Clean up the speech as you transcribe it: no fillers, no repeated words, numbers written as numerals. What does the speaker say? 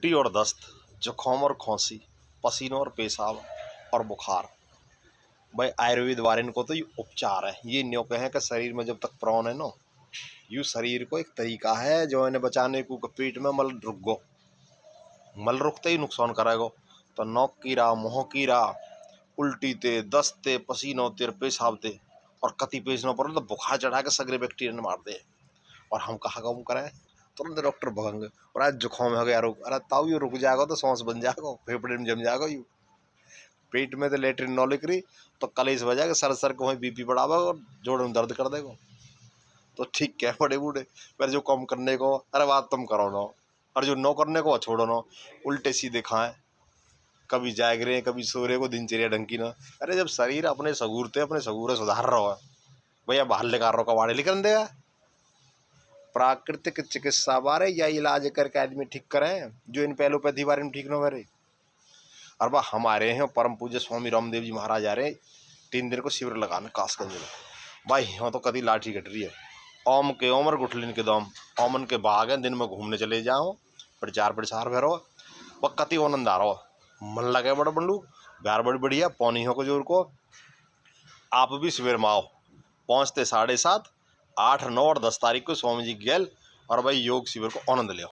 उल्टी और दस्त, जुकाम और खांसी, पसीना और पेशाब और बुखार। भाई आयुर्वेद वाले इनको तो ये उपचार है, ये न्यों कहें कि शरीर में जब तक प्राण है ना, यू शरीर को एक तरीका है जो इन्हें बचाने को। पेट में मल रुक गो, मल रुकते ही नुकसान करेगा। तो नौक कीड़ा, मुँह कीड़ा, उल्टी ते, दस्त ते, पसीना ते, पेशाब ते, और कति पेश न पड़े तो बुखार चढ़ा के सगरे बैक्टीरिया ने मार दे। और हम कहाँ काम करें, तुरंत डॉक्टर भगेंगे। और आज जुकाम हो गया, रुक, अरे ताऊ यू रुक जाएगा तो सांस बन जाएगा, फेफड़े में जम जाएगा। यू पेट में तो लेटरिन नौ लिख रही तो कलेश बजाएगा, सर को वहीं बीपी बढ़ावा और जोड़ों में दर्द कर देगा। तो ठीक क्या बड़े बूढ़े पर जो कम करने को, अरे बात तुम करो ना, और जो नो करने को छोड़ो ना, उल्टे सीधे खाएं, कभी जाग रहे कभी सो रहे को, दिनचर्या ढंग की ना। अरे जब शरीर अपने सगूरते अपने सगूरे सुधार रहा है, भैया बाहर लेकर रहो कबाड़े लिख देगा। प्राकृतिक चिकित्सा बारे या इलाज करके आदमी ठीक करें, जो इन एलोपैथी बारे में ठीक न करे। और वह हमारे हैं परम पूज्य स्वामी रामदेव जी महाराज आ रहे 3 दिन को शिविर लगाने कासगंज में। भाई यहाँ तो कभी लाठी कट रही है, ओम के ओमर गुठलिन के दम, ओमन के बाग हैं, दिन में घूमने चले जाओ, प्रचार प्रसार भरो, वह कति आनंद आ रहा, मन लगे बड़ा बंडू, प्यार बड़ी बढ़िया पौनी हो को जोर को। आप भी शिविर में आओ, पहुँचते 7:30, 8, 9 और 10 तारीख को स्वामी जी गेल, और भाई योग शिविर को आनंद ले।